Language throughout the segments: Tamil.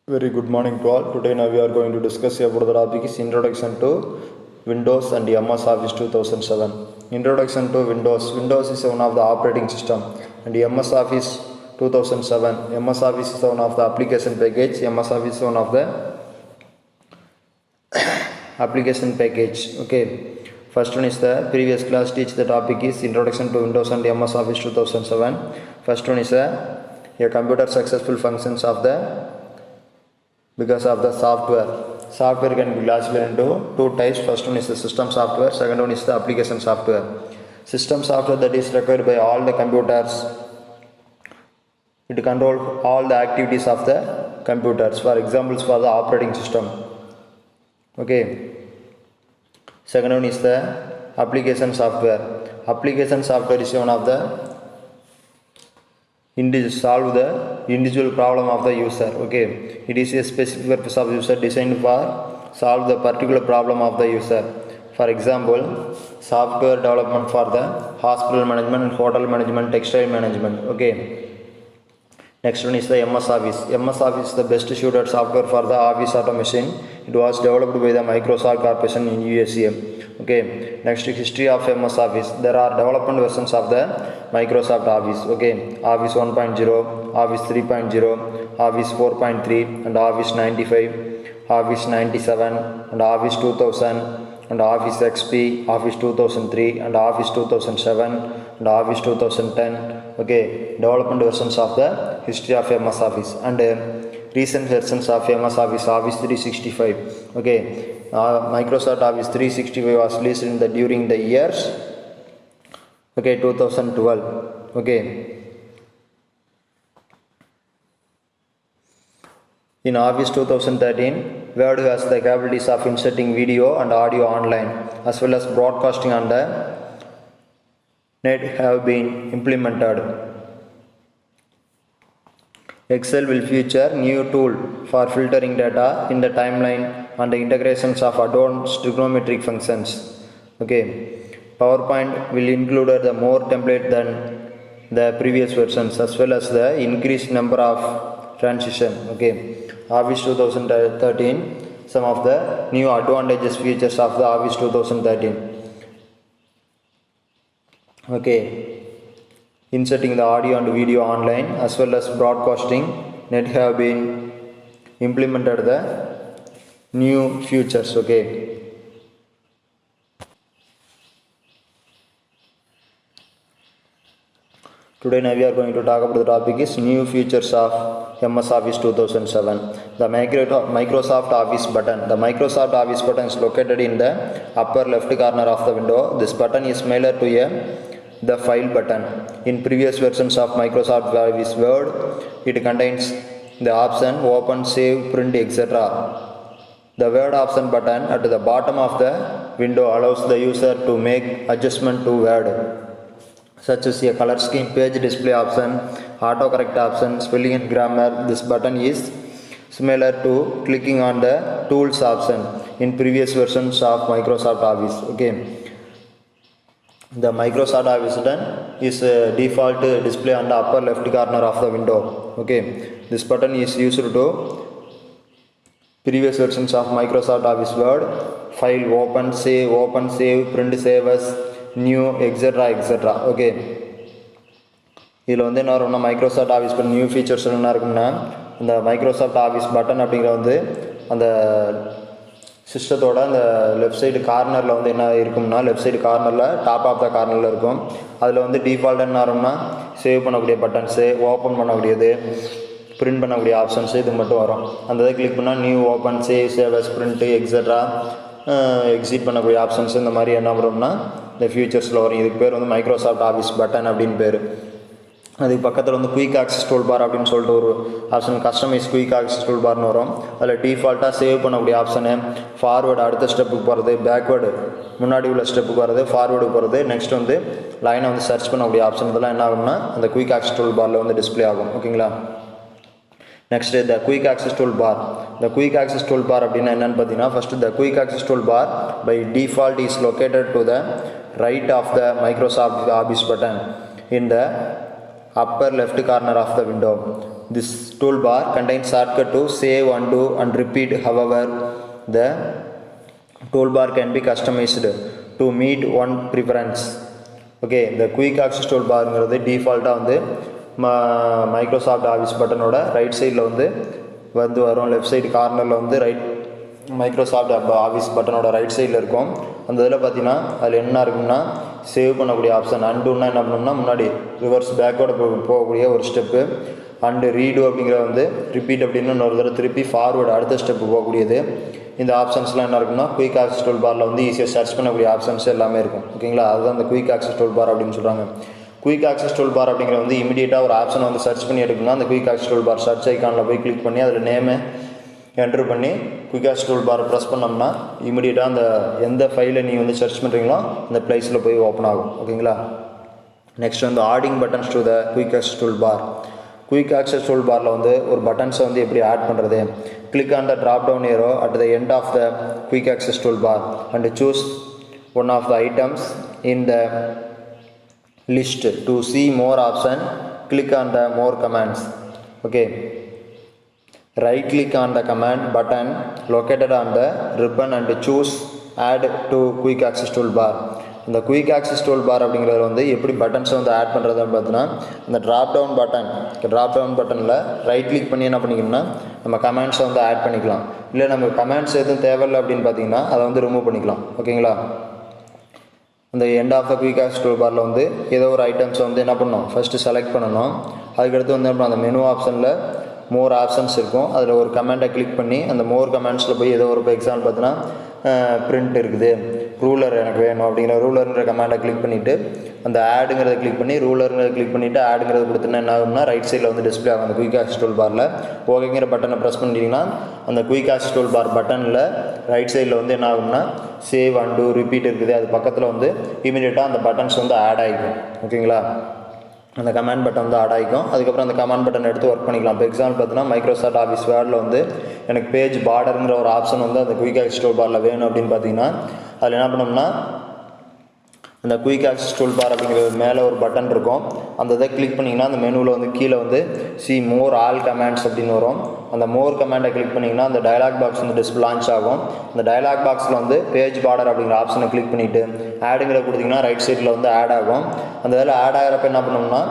Very good morning to all. Today now we are going to discuss about the topic is Introduction to Windows and MS Office 2007. Introduction to Windows. Windows is one of the operating system and MS Office 2007. MS Office is one of the application package. MS Office is one of the application package. Okay. First one is the previous class teach the topic is Introduction to Windows and MS Office 2007. First one is a computer successful functions of the because of the software. Software can be classified into two types. First one is the system software, second one is the application software. System software that is required by all the computers. It controls all the activities of the computers. For examples for the operating system. Okay. Second one is the application software. Application software is one of the solve the individual problem of the user. Okay, it is a specific purpose of user designed for solve the particular problem of the user. For example, software development for the hospital management, hotel management, textile management. Okay. Next one is the MS Office. MS Office is the best suited software for the office automation. It was developed by the Microsoft Corporation in USA. Okay. Next, history of MS Office. There are development versions of the Microsoft Office. Okay. Office 1.0, Office 3.0, Office 4.3, and Office 95, Office 97, and Office 2000, and Office XP, Office 2003, and Office 2007, and Office 2010. Okay, development versions of the history of MS Office and recent versions of MS Office, Office 365. Okay, Microsoft Office 365 was released in during the years 2012. Okay. In Office 2013, Word has the capabilities of inserting video and audio online as well as broadcasting on the net have been implemented. Excel will feature new tool for filtering data in the timeline and the integrations of advanced trigonometric functions. Okay. PowerPoint will include the more template than the previous versions as well as the increased number of transition. Okay. Office 2013, some of the new advantages features of the Office 2013. Okay, inserting the audio and video online as well as broadcasting net have been implemented the new features. Okay. Today now we are going to talk about the topic is new features of MS Office 2007. The Microsoft Office button. The Microsoft Office button is located in the upper left corner of the window. This button is similar to the file button. In previous versions of Microsoft Office Word, it contains the option open, save, print, etc. The Word option button at the bottom of the window allows the user to make adjustment to Word, such as a color scheme, page display option, autocorrect option, spelling and grammar. This button is similar to clicking on the tools option in previous versions of Microsoft Office. Okay. The Microsoft Office button is a default display on the upper left corner of the window. Okay. This button is used to previous versions of Microsoft Office Word, file open, save, print, save as, new, etc. Okay. இதில் வந்து என்ன வரும்னா மைக்ரோசாஃப்ட் ஆஃபீஸ் பண்ண நியூ ஃபீச்சர்ஸ் என்ன இருக்கும்னா அந்த மைக்ரோசாஃப்ட் ஆஃபீஸ் பட்டன் அப்படிங்கிற வந்து அந்த சிஸ்டத்தோட அந்த லெஃப்ட் சைடு கார்னரில் வந்து என்ன இருக்கும்னா லெஃப்ட் சைடு கார்னரில் டாப் ஆஃப் த கார்னரில் இருக்கும். அதில் வந்து டிஃபால்ட் என்ன வரும்னா சேவ் பண்ணக்கூடிய பட்டன்ஸு, ஓப்பன் பண்ணக்கூடியது, பிரிண்ட் பண்ணக்கூடிய ஆப்ஷன்ஸு இது மட்டும் வரும். அந்த இதை கிளிக் பண்ணால் new, open, save as, print, extra, exit பண்ணக்கூடிய ஆப்ஷன்ஸ் இந்த மாதிரி என்ன வரும்னா இந்த ஃபியூச்சர்ஸில் வரும். இதுக்கு பேர் வந்து மைக்ரோசாஃப்ட் ஆஃபீஸ் பட்டன் அப்படின்னு பேர். அதுக்கு பக்கத்தில் வந்து குயிக் ஆக்சஸ் டூல் பார் அப்படின்னு சொல்லிட்டு ஒரு option, customise quick access tool பார்னு வரும். அதில் டிஃபால்ட்டாக சேவ் பண்ணக்கூடிய ஆப்ஷனு, ஃபார்வேர்டு அடுத்த ஸ்டெப்புக்கு போகிறது, பேக்வேர்டு முன்னாடி உள்ள ஸ்டெப்புக்கு போகிறது, ஃபார்வேர்டு போகிறது, நெக்ஸ்ட் வந்து லைனை வந்து சர்ச் பண்ணக்கூடிய ஆப்ஷன் இதெல்லாம் என்ன ஆகும்னா அந்த குயிக் ஆக்சஸ் டூல் பாரில் வந்து டிஸ்பிளே ஆகும். ஓகேங்களா. Next the quick access tool bar. The quick access toolbar அப்படின்னா என்னன்னு பார்த்தீங்கன்னா first the quick access toolbar by default is located to the right of the Microsoft Office button in the upper left corner of the window. This toolbar contains shortcut to save, undo and repeat. However, the toolbar can be customized to meet one preference. Okay, இந்த குயிக் ஆக்சஸ் டூல் பார்ங்கிறது டிஃபால்ட்டாக வந்து மைக்ரோசாஃப்ட் ஆஃபீஸ் பட்டனோட ரைட் சைடில் வந்து வரும். லெஃப்ட் சைடு கார்னரில் வந்து மைக்ரோசாஃப்ட் ஆஃபீஸ் பட்டனோட ரைட் சைடில் இருக்கும். அந்த இதில் பார்த்தீங்கன்னா அதில் என்ன இருக்குன்னா சேவ் பண்ணக்கூடிய ஆப்ஷன். அண்டுன்னா என்ன பண்ணணும்னா முன்னாடி ரிவர்ஸ் பேக்கோட போகக்கூடிய ஒரு ஸ்டெப்பு. அண்டு ரீடு அப்படிங்கிற வந்து ரிப்பீட் அப்படின்னு இன்னொரு தடவை திருப்பி ஃபார்வேர்டு அடுத்த ஸ்டெப்பு போகக்கூடியது. இந்த ஆப்ஷன்ஸ்லாம் என்ன இருக்குன்னா குயிக் ஆக்சஸ் டூல் பாரில் வந்து ஈஸியாக சர்ச் பண்ணக்கூடிய ஆப்ஷன்ஸ் எல்லாமே இருக்கும். ஓகேங்களா, அதுதான் அந்த குயிக் ஆக்சஸ் டூல் பார் அப்படின்னு சொல்கிறாங்க. குயிக் ஆக்சஸ் டூல் பார் அப்படிங்கிற வந்து இமீடியட்டாக ஒரு ஆப்ஷனை வந்து சர்ச் பண்ணி எடுக்கணும்னா அந்த quick access tool bar search ஐக்கானில் போய் கிளிக் பண்ணி அதில் நேமை என்ட்ரு பண்ணி குயிக் ஆக்சஸ் டூல் பாரை ப்ரெஸ் பண்ணோம்னா இமீடியட்டாக அந்த எந்த ஃபைலை நீங்கள் வந்து சர்ச் பண்ணுறீங்களோ அந்த ப்ளேஸில் போய் ஓப்பன் ஆகும். ஓகேங்களா, நெக்ஸ்ட் வந்து adding buttons to the quick access tool bar. Quick access tool பாரில் வந்து ஒரு பட்டன்ஸை வந்து எப்படி ஆட் பண்ணுறது? Click on the drop down arrow at the end of the quick access tool bar and choose one of the items in the list to see more option. Click on the more commands. Okay, right click on the command button located on the ribbon and choose add to quick access toolbar. இந்த குயிக் ஆக்சஸ் டூல் பார் அப்படிங்கிறத வந்து எப்படி பட்டன்ஸை வந்து ஆட் பண்ணுறதுன்னு பார்த்தீங்கன்னா இந்த ட்ராப் டவுன் பட்டனில் ரைட் கிளிக் பண்ணி என்ன பண்ணிக்கணும்னா நம்ம கமெண்ட்ஸை வந்து ஆட் பண்ணிக்கலாம். இல்லை நம்ம கமெண்ட்ஸ் எதுவும் தேவையில்லை அப்படின்னு பார்த்தீங்கன்னா அதை வந்து ரிமூவ் பண்ணிக்கலாம். ஓகேங்களா, அந்த end of the quick access tool பாரில் வந்து ஏதோ ஒரு ஐட்டம்ஸை வந்து என்ன பண்ணணும் ஃபஸ்ட்டு செலக்ட் பண்ணணும். அதுக்கடுத்து வந்து அந்த மெனு ஆப்ஷனில் மோர் ஆப்ஷன்ஸ் இருக்கும். அதில் ஒரு கமெண்ட்டை கிளிக் பண்ணி அந்த மோர் கமெண்ட்ஸில் போய் ஏதோ ஒரு எக்ஸாம்பிள் பார்த்தீங்கன்னா பிரிண்ட் இருக்குது, ரூலர் எனக்கு வேணும் அப்படிங்கிற ரூலருங்கிற கமெண்டை கிளிக் பண்ணிவிட்டு அந்த ஆடுங்கிறத கிளிக் பண்ணி ரூலருங்கிறத கிளிக் பண்ணிவிட்டு ஆடுங்கிறத கொடுத்துன்னா என்ன ஆகும்னா ரைட் சைடில் வந்து டிஸ்பிளே ஆகும் அந்த குயிக் ஆக்சஸ் டூல் பாரில். ஓகேங்கிற பட்டனை ப்ரெஸ் பண்ணிட்டீங்கன்னா அந்த குயிக் ஆக்சஸ் டூல் பார் பட்டனில் ரைட் சைடில் வந்து என்ன ஆகும்னா சேவ் அண்டு ரிப்பீட் இருக்குது. அது பக்கத்தில் வந்து இமீடியட்டாக அந்த பட்டன்ஸ் வந்து ஆட் ஆகிக்கும். ஓகேங்களா, அந்த கமாண்ட் பட்டன் வந்து ஆட் ஆகிக்கும். அதுக்கப்புறம் அந்த கமாண்ட் பட்டன் எடுத்து ஒர்க் பண்ணிக்கலாம். இப்போ எக்ஸாம்பிள் பார்த்தீங்கன்னா மைக்ரோசாஃப்ட் ஆஃபீஸ் வேர்டில் வந்து எனக்கு பேஜ் பார்டருங்கிற ஒரு ஆப்ஷன் வந்து அந்த குயிக் ஆக்சஸ் டூல் பாரில் வேணும் அப்படின்னு பார்த்தீங்கன்னா அதில் என்ன பண்ணோம்னா அந்த குயிக் ஆக்சஸ் டூல் பார் அப்படிங்கிறது மேலே ஒரு பட்டன் இருக்கும். அந்த இதை கிளிக் பண்ணிங்கன்னா அந்த மெனுவில் வந்து கீழே வந்து சி மோர் ஆல் கமாண்ட்ஸ் அப்படின்னு வரும். அந்த மோர் கமாண்டை கிளிக் பண்ணிங்கன்னா அந்த டயலாக் பாக்ஸ் வந்து டிஸ்பிளே லான்ச் ஆகும். அந்த டயலாக் பாக்ஸில் வந்து பேஜ் பார்டர் அப்படிங்கிற ஆப்ஷனை கிளிக் பண்ணிவிட்டு ஆடுங்கிற கொடுத்திங்கன்னா ரைட் சைடில் வந்து ஆட் ஆகும். அந்த இதில் ஆட் ஆகிறப்ப என்ன பண்ணோம்னா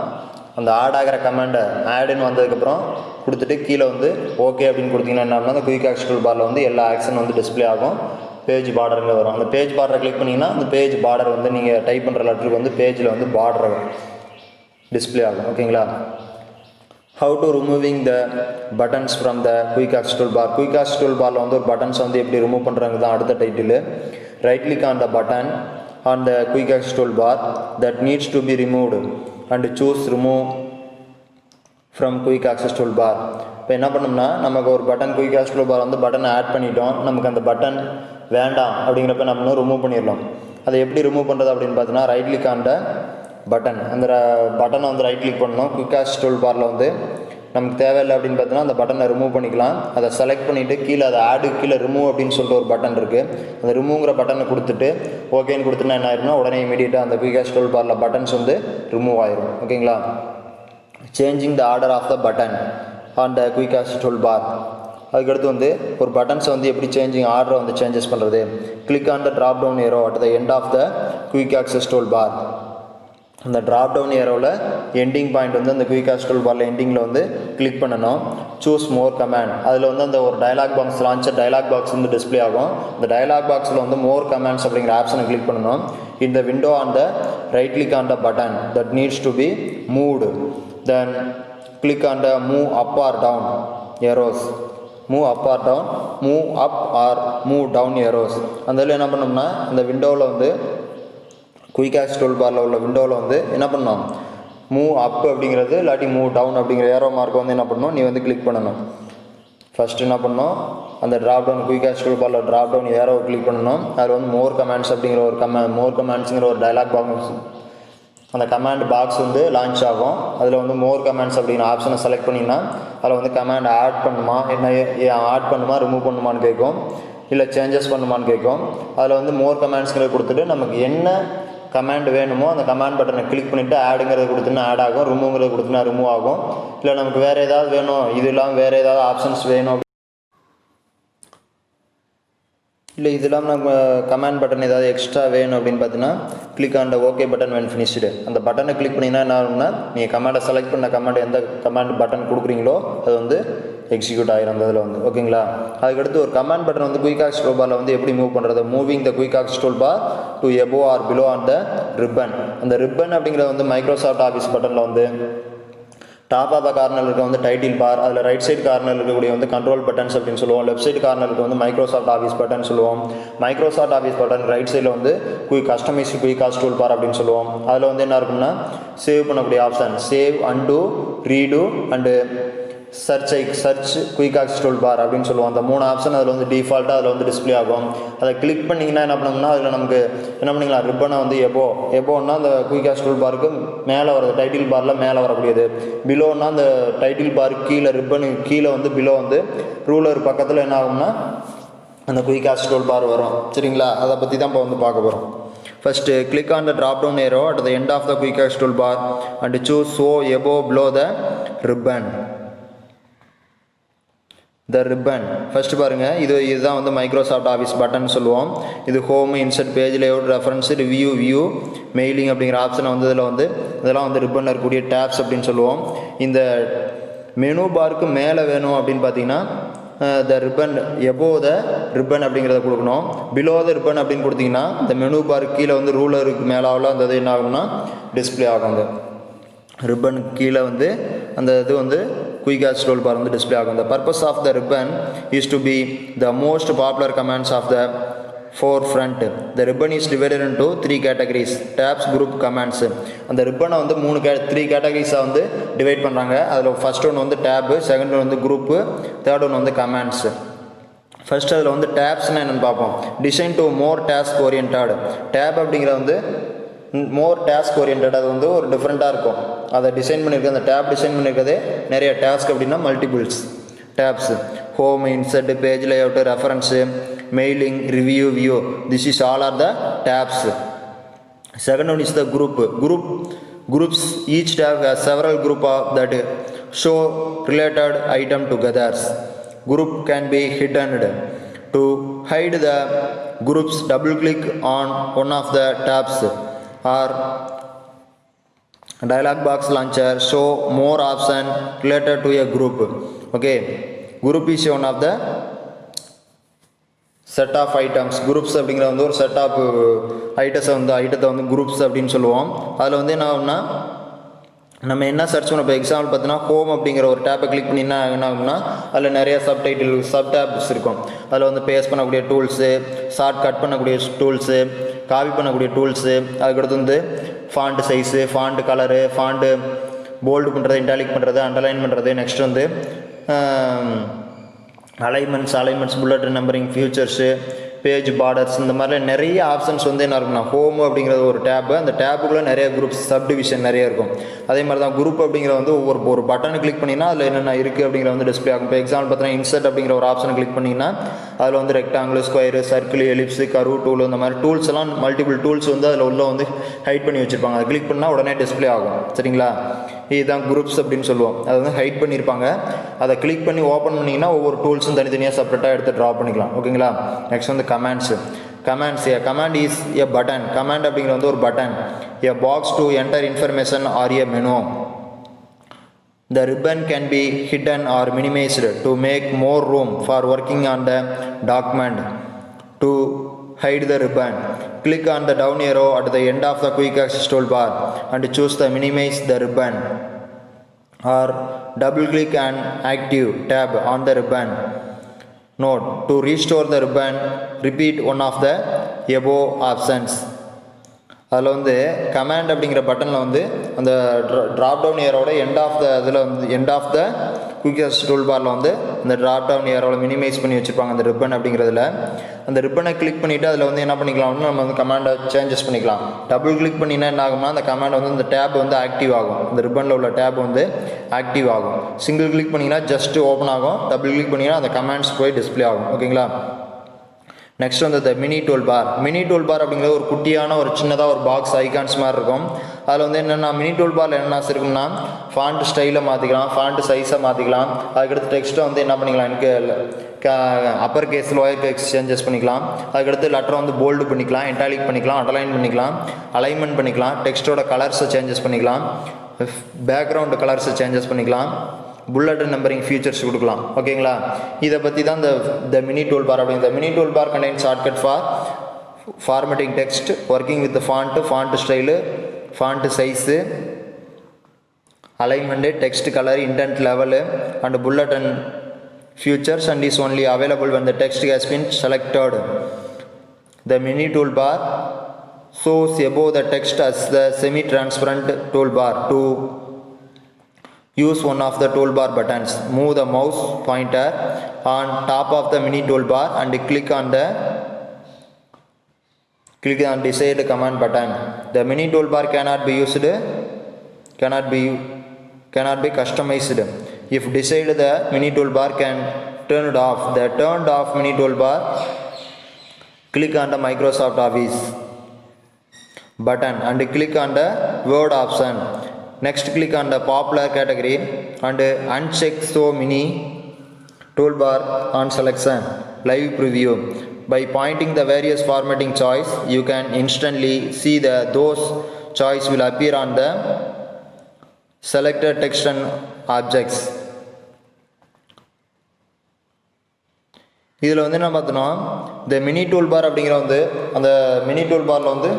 அந்த ஆட் ஆகிற கமாண்டை ஆடுன்னு வந்ததுக்கப்புறம் கொடுத்துட்டு கீழே வந்து ஓகே அப்படின்னு கொடுத்திங்கன்னா என்ன ஆகும்னா அந்த குயிக் ஆக்சஸ் டூல் பாரில் வந்து எல்லா ஆக்ஷன் வந்து டிஸ்பிளே ஆகும். பேஜ் பார்டருங்க வரும். அந்த பேஜ் பார்டரை கிளிக் பண்ணிங்கன்னா அந்த பேஜ் பார்டர் வந்து நீங்கள் டைப் பண்ணுற லெட்டருக்கு வந்து பேஜில் வந்து பார்டர் டிஸ்பிளே ஆகும். ஓகேங்களா, how to removing the buttons from the quick access tool bar. Quick access tool பாரில் வந்து ஒரு பட்டன்ஸ் வந்து எப்படி ரிமூவ் பண்ணுறாங்க தான் அடுத்த title. Right click on the button on the quick access tool bar that needs to be removed and choose remove from quick access tool bar. இப்போ என்ன பண்ணோம்னா நமக்கு ஒரு button quick access tool bar வந்து பட்டனை ஆட் பண்ணிட்டோம். நமக்கு அந்த பட்டன் வேண்டாம் அப்படிங்கிறப்ப நம்ம ரிமூவ் பண்ணிடலாம். அதை எப்படி ரிமூவ் பண்ணுறது அப்படின்னு பார்த்தீங்கன்னா right click on the button, அந்த பட்டனை வந்து ரைட் கிளிக் பண்ணணும். குயிக் ஆக்சஸ் டூல் பாரில் வந்து நமக்கு தேவையில்லை அப்படின்னு பார்த்தீங்கன்னா அந்த பட்டனை ரிமூவ் பண்ணிக்கலாம். அதை செலக்ட் பண்ணிவிட்டு கீழே அதை ஆடு கீழே ரிமூவ் அப்படின்னு சொல்லிட்டு ஒரு பட்டன் இருக்குது. அந்த ரிமூவ்ங்கிற பட்டனை கொடுத்துட்டு ஓகேன்னு கொடுத்துன்னா என்ன ஆயிரும்னா உடனே இமீடியட்டாக அந்த குயிக் ஆக்சஸ் டூல் பாரில் பட்டன்ஸ் வந்து ரிமூவ் ஆயிரும். ஓகேங்களா, changing the order of the button on the quick access tool bar. அதுக்கடுத்து வந்து ஒரு பட்டன்ஸை வந்து எப்படி சேஞ்சிங் ஆர்டரை வந்து சேஞ்சஸ் பண்ணுறது. Click on the drop down arrow at the end of the quick access tool bar. அந்த ட்ராப் டவுன் ஏரோவில் எண்டிங் பாயிண்ட் வந்து அந்த குயிக் ஆக்சஸ் டூல் பாரில் எண்டிங்கில் வந்து கிளிக் பண்ணணும். சூஸ் மோர் கமாண்ட், அதில் வந்து அந்த ஒரு dialog box launcher dialog box வந்து டிஸ்பிளே ஆகும். அந்த டயலாக் பாக்ஸில் வந்து மோர் கமாண்ட்ஸ் அப்படிங்கிற ஆப்ஷனை கிளிக் பண்ணணும். இந்த window on the right click on the button that needs to be moved. Then click on the move up or down arrows. Move up or down, move up or move down arrows. அந்த இதில் என்ன பண்ணோம்னா இந்த விண்டோவில் வந்து குயிக் ஆக்சஸ் டூல் பாரில் உள்ள விண்டோவில் வந்து என்ன பண்ணணும் மூவ் அப் அப்படிங்கிறது இல்லாட்டி மூவ் டவுன் அப்படிங்கிற ஏரோ மார்க்கை வந்து என்ன பண்ணணும் நீ வந்து கிளிக் பண்ணணும். ஃபஸ்ட்டு என்ன பண்ணணும் அந்த drop down quick access tool பாரில் ட்ராப் டவுன் ஏரோவை கிளிக் பண்ணணும். அதில் வந்து மோர் கமாண்ட்ஸ் அப்படிங்கிற ஒரு மோர் கமாண்ட்ஸுங்கிற ஒரு டயலாக் பாக்ஸ் அந்த கமாண்ட் பாக்ஸ் வந்து லான்ச் ஆகும். அதில் வந்து மோர் கமாண்ட்ஸ் அப்படிங்கிற ஆப்ஷனை செலக்ட் பண்ணிங்கன்னா அதில் வந்து கமாண்ட் ஆட் பண்ணுமா என்ன ஆட் பண்ணுமா ரிமூவ் பண்ணுமான்னு கேட்கும், இல்லை சேஞ்சஸ் பண்ணுமான்னு கேட்கும். அதில் வந்து மோர் கமாண்ட்ஸ்ங்கிற கொடுத்துட்டு நமக்கு என்ன கமாண்ட் வேணுமோ அந்த கமாண்ட் பட்டனை கிளிக் பண்ணிவிட்டு ஆடுங்கிறத கொடுத்தோன்னா ஆட் ஆகும், ரிமூவ்ங்கிறத கொடுத்தோன்னா ரிமூவ் ஆகும். இல்லை நமக்கு வேறு ஏதாவது வேணும், இது இல்லாமல் வேறு ஏதாவது ஆப்ஷன்ஸ் வேணும், இல்லை இது இல்லாமல் நம்ம கமாண்ட் பட்டன் ஏதாவது எக்ஸ்ட்ரா வேணும் அப்படின்னு பார்த்தீங்கன்னா click on the okay button when finished. அந்த பட்டனை கிளிக் பண்ணிங்கன்னா என்ன ஆகும்னா நீங்கள் கமாண்டை செலக்ட் பண்ண கமாண்ட் எந்த கமாண்ட் பட்டன் கொடுக்குறீங்களோ அது வந்து எக்ஸிக்யூட் ஆகிரும் அந்த இதில் வந்து. ஓகேங்களா? அதுக்கடுத்து ஒரு கமாண்ட் பட்டன் வந்து குயிக் ஆக்ஸ் டூல் பாரில் வந்து எப்படி மூவ் பண்ணுறது, moving the quick access tool bar to above or below on the ribbon. அந்த ரிப்பன் அப்படிங்கிறது வந்து மைக்ரோசாஃப்ட் ஆஃபீஸ் பட்டனில் வந்து டாப் ஆஃப் த கார்னர் இருக்க வந்து டைட்டில் பார், அதில் ரைட் சைடு கார்னர் இருக்கக்கூடிய வந்து கண்ட்ரோல் பட்டன்ஸ் அப்படின்னு சொல்லுவோம், லெஃப்ட் சைடு கார்னருக்கு வந்து மைக்ரோசாஃப்ட் ஆஃபீஸ் பட்டன் சொல்லுவோம். மைக்ரோசாஃப்ட் ஆஃபீஸ் பட்டன் ரைட் சைடில் வந்து customize quick access tool bar அப்படின்னு சொல்லுவோம். அதில் வந்து என்ன இருக்கும்னா சேவ் பண்ணக்கூடிய option, save, and, read and search quick access tool bar அப்படின்னு சொல்லுவோம். அந்த 3 ஆப்ஷன் அதில் வந்து டிஃபால்ட்டாக அதில் வந்து டிஸ்பிளே ஆகும். அதை கிளிக் பண்ணிங்கன்னா என்ன பண்ணோம்னா அதில் நமக்கு என்ன பண்ணிக்கலாம், ரிப்பனை வந்து எபோன்னா அந்த குயிக் ஆக்ஸ் டூல் பாருக்கு மேலே வரது, டைட்டில் பாரில் மேலே வரக்கூடியது. பிலோன்னா அந்த டைட்டில் பாருக்கு கீழே, ரிப்பனு கீழே வந்து பிலோ வந்து ரூலர் பக்கத்தில் என்ன ஆகும்னா அந்த குயிக் ஆக்ஸ் டூல் பார் வரும். சரிங்களா? அதை பற்றி தான் இப்போ வந்து பார்க்க போகிறோம். First click on the drop down arrow at the end of the quick access tool bar and choose show above below the ribbon. The ribbon first பாருங்கள், இதுதான் வந்து மைக்ரோசாஃப்ட் ஆஃபீஸ் பட்டன் சொல்லுவோம். இது home, insert, page layout, reference, review, view, mailing அப்படிங்கிற ஆப்ஷனை வந்து இதில் வந்து இதெல்லாம் வந்து ரிப்பனில் இருக்கக்கூடிய டேப்ஸ் அப்படின்னு சொல்லுவோம். இந்த மெனு பாருக்கு மேலே வேணும் அப்படின்னு பார்த்தீங்கன்னா த ரிப்பன் எபோவ் த ரிப்பன் அப்படிங்கிறத கொடுக்கணும். பிலோ த ரிப்பன் அப்படின்னு கொடுத்தீங்கன்னா இந்த மெனு பாருக்கு கீழே வந்து ரூலருக்கு மேலாவில் அந்த இது என்ன ஆகும்னா டிஸ்பிளே ஆகும். அந்த ரிப்பனுக்கு கீழே வந்து அந்த இது வந்து குயிக் ஆக்ஸ் டூல் பார் வந்து டிஸ்பிளே ஆகும். The purpose of the ribbon is to be the most popular commands of the forefront. The ribbon is divided into 3 categories: tabs, group, commands. அந்த ரிப்பனை வந்து 3 கேட்டகரிஸாக வந்து டிவைட் பண்ணுறாங்க. அதில் ஃபர்ஸ்ட் ஒன்று வந்து டேபு, செகண்ட் ஒன்று வந்து குரூப்பு, தேர்ட் ஒன்று வந்து கமாண்ட்ஸு. ஃபர்ஸ்ட் அதில் வந்து டேப்ஸ்னால் என்னென்னு பார்ப்போம். Design to more task oriented. Tab அப்படிங்கிற வந்து மோர் டாஸ்க் ஓரியன்டட், அது வந்து ஒரு டிஃப்ரெண்ட்டாக இருக்கும். அதை டிசைன் பண்ணியிருக்க அந்த டேப் டிசைன் பண்ணியிருக்கதே நிறைய டாஸ்க் அப்படின்னா multiples tabs. Home, insert, page layout, reference, mailing, review, view, this is all are the tabs. Second one is the groups. Each tab has several group of that show related item together. Group can be hidden. To hide the groups, double click on one of the tabs or dialog box launcher show more option related to a group. Okay, group is one of the set of items. Groups அப்படிங்கிற வந்து ஒரு செட் ஆஃப் ஐட்டத்தை வந்து குரூப்ஸ் அப்படின்னு சொல்லுவோம். அதில் வந்து என்ன ஆகும்னா நம்ம என்ன சர்ச் பண்ண, இப்போ எக்ஸாம்பிள் பார்த்தீங்கன்னா ஹோம் அப்படிங்கிற ஒரு டேப்பை கிளிக் பண்ணினா என்ன ஆகும்னா அதில் நிறைய சப் டேப்ஸ் இருக்கும். அதில் வந்து பேஸ்ட் பண்ணக்கூடிய டூல்ஸு, ஷார்ட் கட் பண்ணக்கூடிய டூல்ஸு, காப்பி பண்ணக்கூடிய டூல்ஸு, அதுக்கடுத்து வந்து font size, font colour, font bold பண்ணுறது, இட்டாலிக் பண்ணுறது, அண்டர்லைன் பண்ணுறது, நெக்ஸ்ட் வந்து alignments, bullet numbering, features, page borders, இந்த மாதிரிலாம் நிறைய ஆப்ஷன்ஸ் வந்து என்ன இருக்குன்னா ஹோம் அப்படிங்கிறது ஒரு டேப்பு. அந்த டேப்புக்குள்ளே நிறைய குரூப்ஸ், சப்டிவிஷன் நிறைய இருக்கும். அதே மாதிரி தான் குரூப் அப்படிங்கிற வந்து ஒரு பட்டனை கிளிக் பண்ணிங்கன்னா அதில் என்னென்ன இருக்குது அப்படிங்கிற வந்து டிஸ்பிளே ஆகும். இப்போ எக்ஸாம்பிள் பார்த்தீங்கன்னா இன்சர்ட் அப்படிங்கிற ஒரு ஆப்ஷனை கிளிக் பண்ணிங்கன்னா அதில் வந்து ரெக்டாங்கிள், ஸ்கொயரு, சர்க்கிள், எலிப்ஸு, கரு டூல், இந்த மாதிரி டூல்ஸ் எல்லாம் மல்டிபிள் டூல்ஸ் வந்து அதில் உள்ள வந்து ஹைட் பண்ணி வச்சுருப்பாங்க. அதை கிளிக் பண்ணால் உடனே டிஸ்பிளே ஆகும். சரிங்களா? இதுதான் குரூப்ஸ் அப்படின்னு சொல்லுவோம். அதை வந்து ஹைட் பண்ணியிருப்பாங்க. அதை கிளிக் பண்ணி ஓப்பன் பண்ணிங்கன்னா ஒவ்வொரு டூல்ஸும் தனித்தனியாக செப்பரேட்டாக எடுத்து ட்ரா பண்ணிக்கலாம். ஓகேங்களா? நெக்ஸ்ட் வந்து commands. A command is a button. Command அப்படிங்கிற வந்து ஒரு button. A box to enter information or a menu. The ribbon can be hidden or minimized to make more room for working on the document. To hide the ribbon, click on the down arrow at the end of the quick access toolbar and choose the minimize the ribbon, or double click an active tab on the ribbon. Note: to restore the ribbon, repeat one of the above options. அதில் வந்து கமாண்ட் அப்படிங்கிற பட்டனில் வந்து அந்த ட்ராப் டவுன் ஏரோட end of the quick access tool பாரில் வந்து அந்த ட்ராப் டவுன் ஏரோட மினிமைஸ் பண்ணி வச்சுருப்பாங்க அந்த ரிப்பன் அப்படிங்கிறதுல. அந்த ரிப்பனை கிளிக் பண்ணிவிட்டு அதில் வந்து என்ன பண்ணிக்கலாம்னு நம்ம வந்து கமாண்டை சேஞ்சஸ் பண்ணிக்கலாம். டபுள் கிளிக் பண்ணினா என்ன ஆகும்னா அந்த கமாண்ட் வந்து அந்த டேப் வந்து ஆக்டிவ் ஆகும். அந்த ரிப்பனில் உள்ள டேப் வந்து ஆக்டிவ் ஆகும். சிங்கிள் கிளிக் பண்ணிங்கன்னா ஜஸ்ட் ஓப்பன் ஆகும். டபுள் கிளிக் பண்ணிங்கன்னா அந்த கமாண்ட்ஸ் போய் டிஸ்பிளே ஆகும். ஓகேங்களா? நெக்ஸ்ட் வந்து mini tool bar. Mini tool bar அப்படிங்கிறது ஒரு குட்டியான ஒரு சின்னதாக ஒரு பாக்ஸ் ஐகான்ஸ் மாதிரி இருக்கும். அதில் வந்து என்னென்னா மினி டூல் பாரில் என்ன இருக்குன்னா ஃபாண்ட் ஸ்டைலை மாற்றிக்கலாம், ஃபாண்ட் சைஸை மாற்றிக்கலாம். அதுக்கடுத்து டெக்ஸ்ட்டை வந்து என்ன பண்ணிக்கலாம், எனக்கு upper case lower case changes பண்ணிக்கலாம். அதுக்கடுத்து லெட்டரை வந்து போல்டு பண்ணிக்கலாம், இட்டாலிக் பண்ணிக்கலாம், அண்டர்லைன் பண்ணிக்கலாம், அலைன்மெண்ட் பண்ணிக்கலாம், டெக்ஸ்ட்டோட கலர்ஸை சேஞ்சஸ் பண்ணிக்கலாம், பேக்ரவுண்டு கலர்ஸை சேஞ்சஸ் பண்ணிக்கலாம், புல்லட் நம்பரிங் ஃபீச்சர்ஸ் கொடுக்கலாம். ஓகேங்களா, இதை பற்றி தான் இந்த மினி டூல் பார் அப்படிங்கிற mini tool bar contain shortcut for formatting text, working with font style, font size, alignment, text colour, indent level and bullet and features and is only available when the text has been selected. The mini toolbar shows above the text as the semi-transparent toolbar. To use one of the toolbar buttons, move the mouse pointer on top of the mini toolbar and click on desired command button. The mini toolbar cannot be customized. If desired, the mini toolbar can turn it off. The turned off mini toolbar, click on the Microsoft Office button and click on the Word option. Next, click on the popular category and uncheck show mini toolbar on selection live preview. By pointing the various formatting choice, you can instantly see those choice will appear on the selected text and objects. இதில் வந்து என்ன பார்த்தோன்னா இந்த மினி டூல் பார் அப்படிங்கிற வந்து அந்த மினி டூல் பாரில் வந்து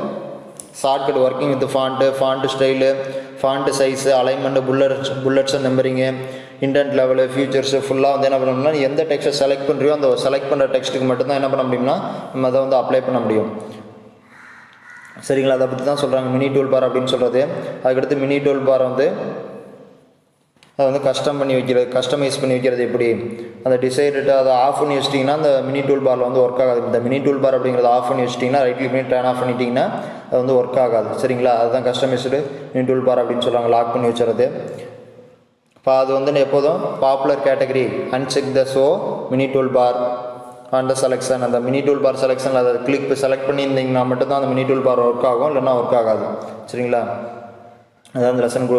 shortcut working with font style, font size, alignment, bullets numbering, indent level, features ஃபுல்லாக வந்து என்ன பண்ணணும்னா நீ எந்த டெக்ஸ்ட்டை செலக்ட் பண்ணுறியோ அந்த செலக்ட் பண்ணுற டெக்ஸ்ட்டுக்கு மட்டும்தான் என்ன பண்ண முடியும்னா நம்ம அதை வந்து அப்ளை பண்ண முடியும். சரிங்களா, அதை பற்றி தான் சொல்கிறாங்க மினி டூல் பார் அப்படின்னு சொல்கிறது. அதுக்கடுத்து மினி டூல் பார் வந்து அதை வந்து கஸ்டமைஸ் பண்ணி வைக்கிறது எப்படி, அந்த டிசைடு அதை ஆஃப் பண்ணி வச்சிட்டிங்கன்னா அந்த மினி டூல் பாரில் வந்து ஒர்க் ஆகாது. இந்த மினி டூல் பார் அப்படிங்கிறத ஆஃப் பண்ணி வச்சிட்டிங்கன்னா ரைட் கிளிக் பண்ணி டர்ன் ஆஃப் பண்ணிட்டீங்கன்னா அது வந்து ஒர்க் ஆகாது. சரிங்களா, அதுதான் கஸ்டமைஸ்டு மினி டூல் பார் அப்படின்னு சொல்கிறாங்க, லாக் பண்ணி வச்சுறது. இப்போ அது வந்து எப்போதும் popular category uncheck the show mini tool பார் அந்த செலெக்ஷன், அந்த மினி டூல் பார் செலெக்ஷனில் அதை செலக்ட் பண்ணியிருந்தீங்கன்னா மட்டும்தான் அந்த மினி டூல் பார் ஒர்க் ஆகும், இல்லைன்னா ஒர்க் ஆகாது. சரிங்களா, அதான் அந்த லெசன்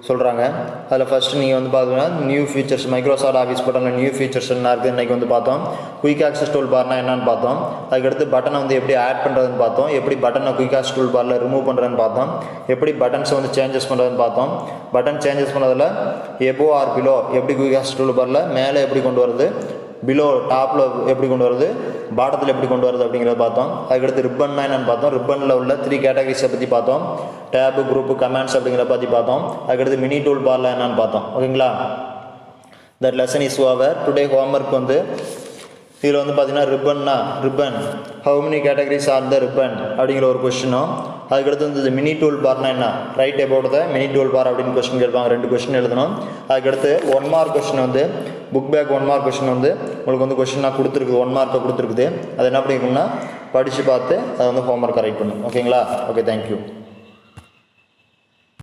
சொல்கிறாங்க. அதில் ஃபஸ்ட்டு நீங்கள் வந்து பார்த்தீங்கன்னா நியூ ஃபீச்சர்ஸ், மைக்ரோசாஃப்ட் ஆஃபீஸ் பட்டனில் நியூ ஃபீச்சர்ஸ் என்ன இருக்குது இன்றைக்கி வந்து பார்த்தோம். குயிக் ஆக்சஸ் டூல் பார்னால் என்னென்னு பார்த்தோம். அதுக்கடுத்து பட்டனை வந்து எப்படி ஆட் பண்ணுறதுன்னு பார்த்தோம், எப்படி பட்டனை குயிக் ஆக்சஸ் டூல் பாரில் ரிமூவ் பண்ணுறதுன்னு பார்த்தோம், எப்படி பட்டன்ஸை வந்து சேஞ்சஸ் பண்ணுறதுன்னு பார்த்தோம். பட்டன் சேஞ்சஸ் பண்ணதில் எபோ ஆர் பிலோ எப்படி குயிக் ஆக்சஸ் டூல் பாரில் மேலே எப்படி கொண்டு வருது, பிலோ டாப்பில் எப்படி கொண்டு வருது, பாட்டத்தில் எப்படி கொண்டு வருது அப்படிங்கிறத பார்த்தோம். அதுக்கடுத்து ரிப்பன்னா என்னென்னு பார்த்தோம். ரிப்பனில் உள்ள 3 கேட்டகரிஸை பற்றி பார்த்தோம். டேபு, குரூப்பு, கமெண்ட்ஸ் அப்படிங்கிறத பற்றி பார்த்தோம். அதுக்கடுத்து மினி டூல் பாரில் என்னென்னு பார்த்தோம். ஓகேங்களா, that lesson is over. Today homework வந்து இதில் வந்து பார்த்தீங்கன்னா ribbon how many categories are the ribbon அப்படிங்கிற ஒரு கொஸ்டினும், அதுக்கடுத்து வந்து மினி டூல் பார்னா என்ன, right about the mini tool bar அப்படின்னு கொஸ்டின் கேட்பாங்க. 2 கொஸ்டின் எழுதணும். அதுக்கடுத்து 1 மார்க் கொஸ்டின் வந்து புக் பேக் 1 மார்க் கொஸ்டின் வந்து உங்களுக்கு வந்து கொஸ்டினாக கொடுத்துருக்குது, 1 மார்க்கை கொடுத்துருக்குது. அது என்ன பண்ணிக்கணும்னா படித்து பார்த்து அதை வந்து ஹோம்ஒர்க்கை ரைட் பண்ணும். ஓகேங்களா, ஓகே, தேங்க்யூ.